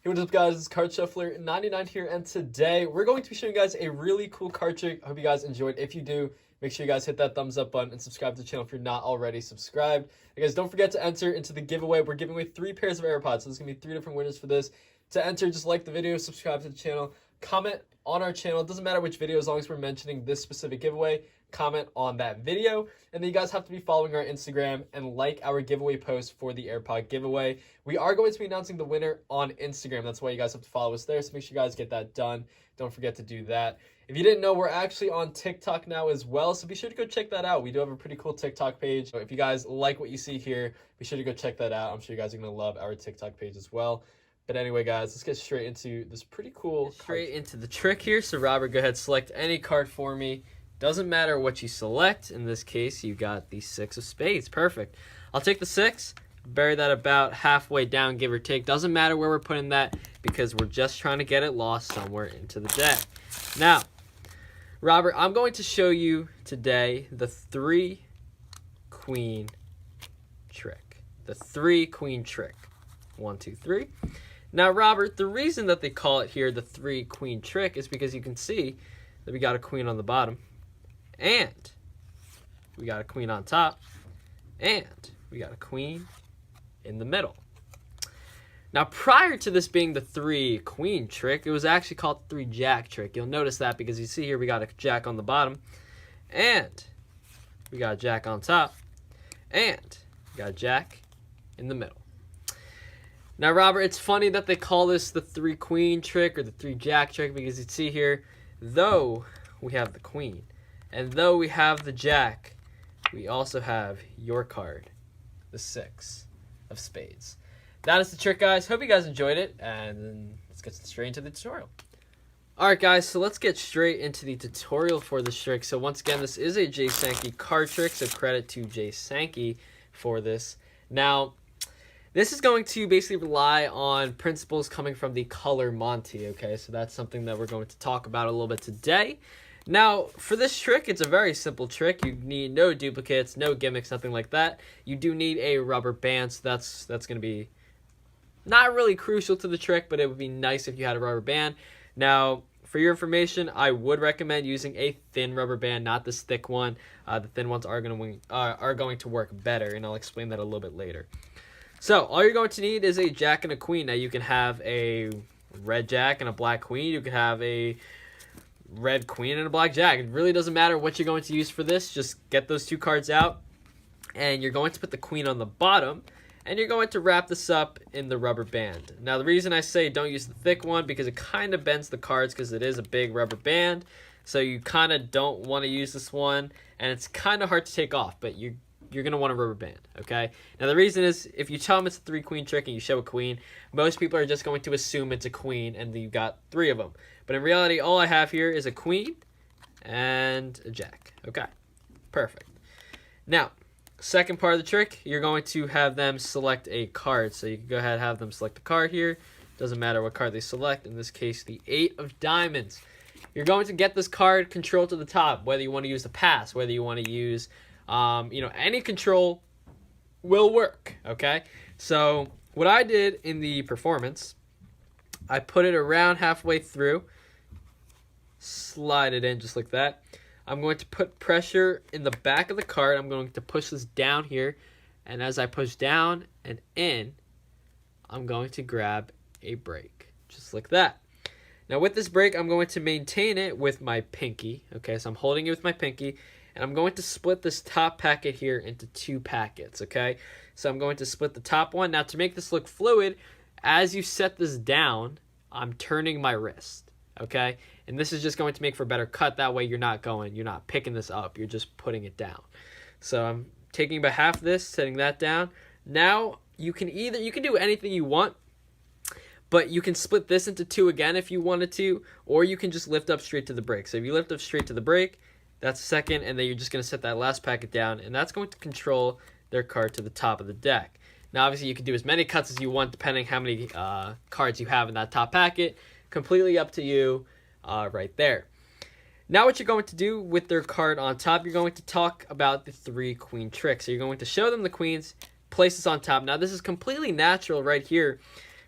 Hey, what's up guys, it's Card Shuffler 99 here, and today we're going to be showing you guys a really cool card trick. I hope you guys enjoyed. If you do, make sure you guys hit that thumbs up button and subscribe to the channel if you're not already subscribed. And guys, don't forget to enter into the giveaway. We're giving away 3 pairs of AirPods, so there's going to be 3 different winners for this. To enter, just like the video, subscribe to the channel, comment on our channel. It doesn't matter which video as long as we're mentioning this specific giveaway. Comment on that video, and then you guys have to be following our Instagram and like our giveaway post for the AirPod giveaway. We are going to be announcing the winner on Instagram. That's why you guys have to follow us there, so make sure you guys get that done. Don't forget to do that. If you didn't know, we're actually on TikTok now as well, so be sure to go check that out. We do have a pretty cool TikTok page. So if you guys like what you see here, be sure to go check that out. I'm sure you guys are going to love our TikTok page as well. But anyway, guys, let's get straight into this pretty cool into the trick here. So Robert, go ahead, select any card for me. Doesn't matter what you select. In this case, you got the 6 of spades. Perfect. I'll take the 6, bury that about halfway down, give or take. Doesn't matter where we're putting that because we're just trying to get it lost somewhere into the deck. Now, Robert, I'm going to show you today the 3 queen trick. The 3 queen trick. 1, 2, 3. Now, Robert, the reason that they call it here the 3 queen trick is because you can see that we got a queen on the bottom. And we got a queen on top, and we got a queen in the middle. Now, prior to this being the 3 queen trick, it was actually called the 3 jack trick. You'll notice that because you see here we got a jack on the bottom, and we got a jack on top, and we got a jack in the middle. Now, Robert, it's funny that they call this the 3 queen trick or the 3 jack trick because you see here, though we have the queen, and though we have the jack, we also have your card, the 6 of spades. That is the trick, guys. Hope you guys enjoyed it, and let's get straight into the tutorial. Alright, guys, so let's get straight into the tutorial for this trick. So once again, this is a Jay Sankey card trick, so credit to Jay Sankey for this. Now, this is going to basically rely on principles coming from the color Monty, okay? So that's something that we're going to talk about a little bit today. Now, for this trick, it's a very simple trick. You need no duplicates, no gimmicks, nothing like that. You do need a rubber band, so that's going to be not really crucial to the trick, but it would be nice if you had a rubber band. Now, for your information, I would recommend using a thin rubber band, not this thick one. The thin ones are going to work better, and I'll explain that a little bit later. So, all you're going to need is a jack and a queen. Now, you can have a red jack and a black queen. You can have a red queen and a black jack. It really doesn't matter what you're going to use for this. Just get those 2 cards out, and you're going to put the queen on the bottom, and you're going to wrap this up in the rubber band. Now, the reason I say don't use the thick one because it kind of bends the cards because it is a big rubber band, so you kind of don't want to use this one, and it's kind of hard to take off, but you're going to want a rubber band, okay? Now, the reason is if you tell them it's a 3 queen trick and you show a queen, most people are just going to assume it's a queen and you've got 3 of them. But in reality, all I have here is a queen and a jack, okay? Perfect. Now, second part of the trick, you're going to have them select a card. So you can go ahead and have them select a card here. Doesn't matter what card they select. In this case, the 8 of diamonds. You're going to get this card control to the top, whether you want to use the pass, whether you want to use any control will work, okay? So what I did in the performance, I put it around halfway through, slide it in just like that. I'm going to put pressure in the back of the card. I'm going to push this down here, and as I push down and in, I'm going to grab a break, just like that. Now with this break, I'm going to maintain it with my pinky, okay? So I'm holding it with my pinky, and I'm going to split this top packet here into 2 packets, okay? So I'm going to split the top one. Now to make this look fluid, as you set this down, I'm turning my wrist, okay? And this is just going to make for a better cut. That way you're not picking this up. You're just putting it down. So I'm taking about half of this, setting that down. Now you can do anything you want, but you can split this into 2 again if you wanted to, or you can just lift up straight to the break. So if you lift up straight to the break, that's second, and then you're just going to set that last packet down, and that's going to control their card to the top of the deck. Now, obviously, you can do as many cuts as you want, depending how many cards you have in that top packet. Completely up to you right there. Now what you're going to do with their card on top, you're going to talk about the 3 queen trick. So you're going to show them the queens, place this on top. Now this is completely natural right here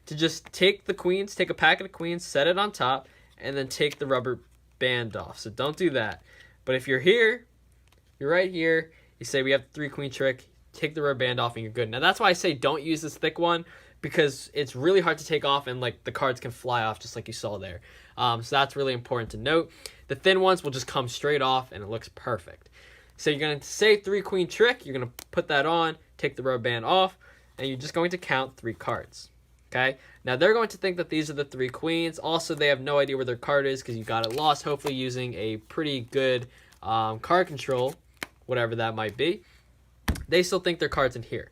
to just take the queens, take a packet of queens, set it on top, and then take the rubber band off. So don't do that. But if you're here, you're right here, you say we have the 3-queen trick, take the rubber band off, and you're good. Now that's why I say don't use this thick one, because it's really hard to take off, and like the cards can fly off just like you saw there. So that's really important to note. The thin ones will just come straight off, and it looks perfect. So you're going to say 3-queen trick, you're going to put that on, take the rubber band off, and you're just going to count 3 cards. Okay? Now they're going to think that these are the 3 queens. Also, they have no idea where their card is because you got it lost, hopefully using a pretty good card control, whatever that might be. They still think their card's in here.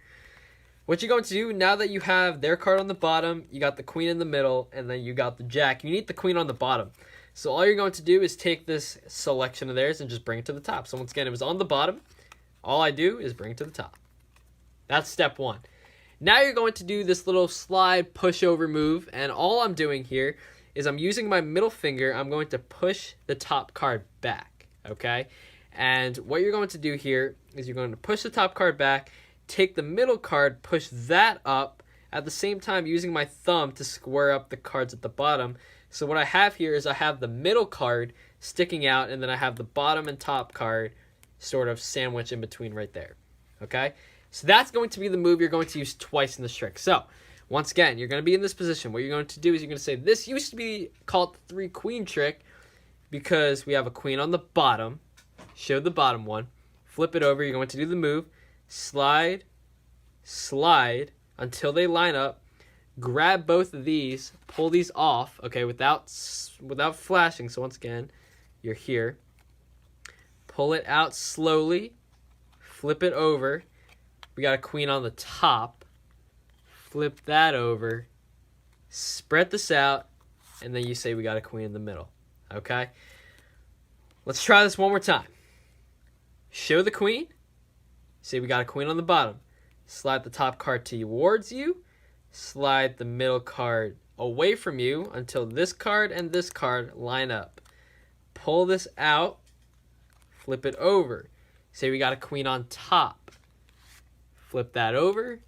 What you're going to do, now that you have their card on the bottom, you got the queen in the middle, and then you got the jack, you need the queen on the bottom. So all you're going to do is take this selection of theirs and just bring it to the top. So once again, it was on the bottom. All I do is bring it to the top. That's step 1. Now you're going to do this little slide pushover move, and all I'm doing here is I'm using my middle finger. I'm going to push the top card back, okay? And what you're going to do here is you're going to push the top card back, take the middle card, push that up, at the same time using my thumb to square up the cards at the bottom. So what I have here is I have the middle card sticking out, and then I have the bottom and top card sort of sandwiched in between right there, okay? So that's going to be the move you're going to use twice in this trick. So once again, you're going to be in this position. What you're going to do is you're going to say, this used to be called the 3-queen trick because we have a queen on the bottom. Show the bottom one. Flip it over. You're going to do the move. Slide, slide until they line up. Grab both of these. Pull these off, okay, without flashing. So once again, you're here. Pull it out slowly. Flip it over. We got a queen on the top. Flip that over. Spread this out. And then you say we got a queen in the middle. Okay? Let's try this one more time. Show the queen. Say we got a queen on the bottom. Slide the top card towards you. Slide the middle card away from you until this card and this card line up. Pull this out. Flip it over. Say we got a queen on top. Flip that over,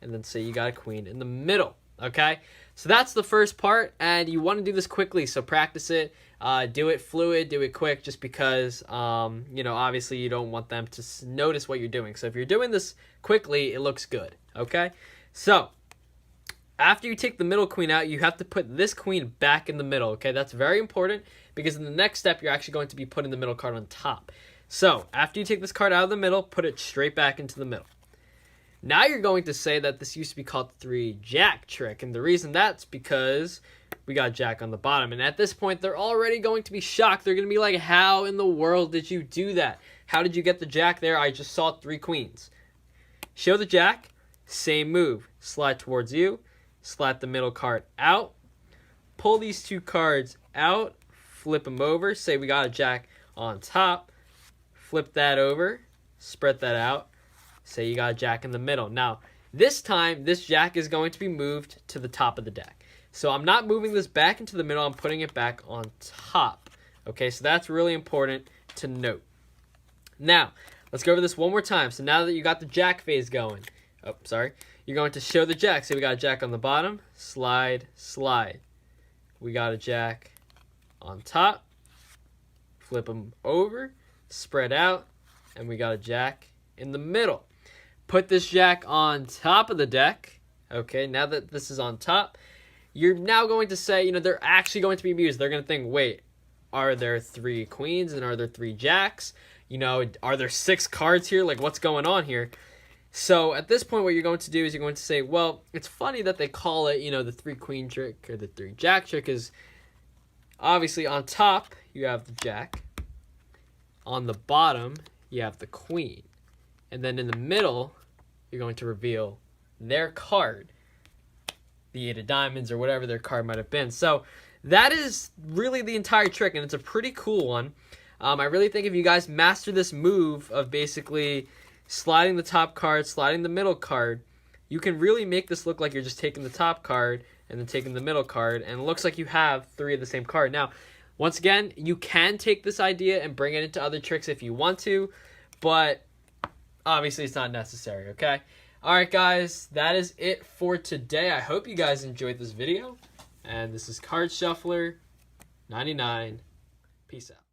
and then say you got a queen in the middle, okay? So that's the first part, and you want to do this quickly, so practice it. Do it fluid, do it quick, just because, obviously you don't want them to notice what you're doing. So if you're doing this quickly, it looks good, okay? So after you take the middle queen out, you have to put this queen back in the middle, okay? That's very important, because in the next step, you're actually going to be putting the middle card on top. So after you take this card out of the middle, put it straight back into the middle. Now you're going to say that this used to be called the 3-jack trick, and the reason that's because we got jack on the bottom. And at this point, they're already going to be shocked. They're going to be like, how in the world did you do that? How did you get the jack there? I just saw 3 queens. Show the jack, same move. Slide towards you, slide the middle card out, pull these 2 cards out, flip them over, say we got a jack on top, flip that over, spread that out, say you got a jack in the middle. Now, this time, this jack is going to be moved to the top of the deck. So I'm not moving this back into the middle. I'm putting it back on top. Okay, so that's really important to note. Now, let's go over this one more time. So now that you got the jack phase going, you're going to show the jack. So we got a jack on the bottom, slide, slide. We got a jack on top, flip them over, spread out, and we got a jack in the middle. Put this jack on top of the deck. Okay, now that this is on top, you're now going to say, they're actually going to be amused. They're going to think, wait, are there 3 queens and are there 3 jacks? Are there 6 cards here? Like, what's going on here? So at this point, what you're going to do is you're going to say, well, it's funny that they call it, the 3-queen trick or the 3-jack trick, because obviously on top, you have the jack. On the bottom, you have the queen. And then in the middle, you're going to reveal their card, the 8 of diamonds or whatever their card might have been. So that is really the entire trick, and it's a pretty cool one. I really think if you guys master this move of basically sliding the top card, sliding the middle card, you can really make this look like you're just taking the top card and then taking the middle card, and it looks like you have 3 of the same card. Now, once again, you can take this idea and bring it into other tricks if you want to, but obviously it's not necessary, okay? Alright guys, that is it for today. I hope you guys enjoyed this video. And this is Card Shuffler 99. Peace out.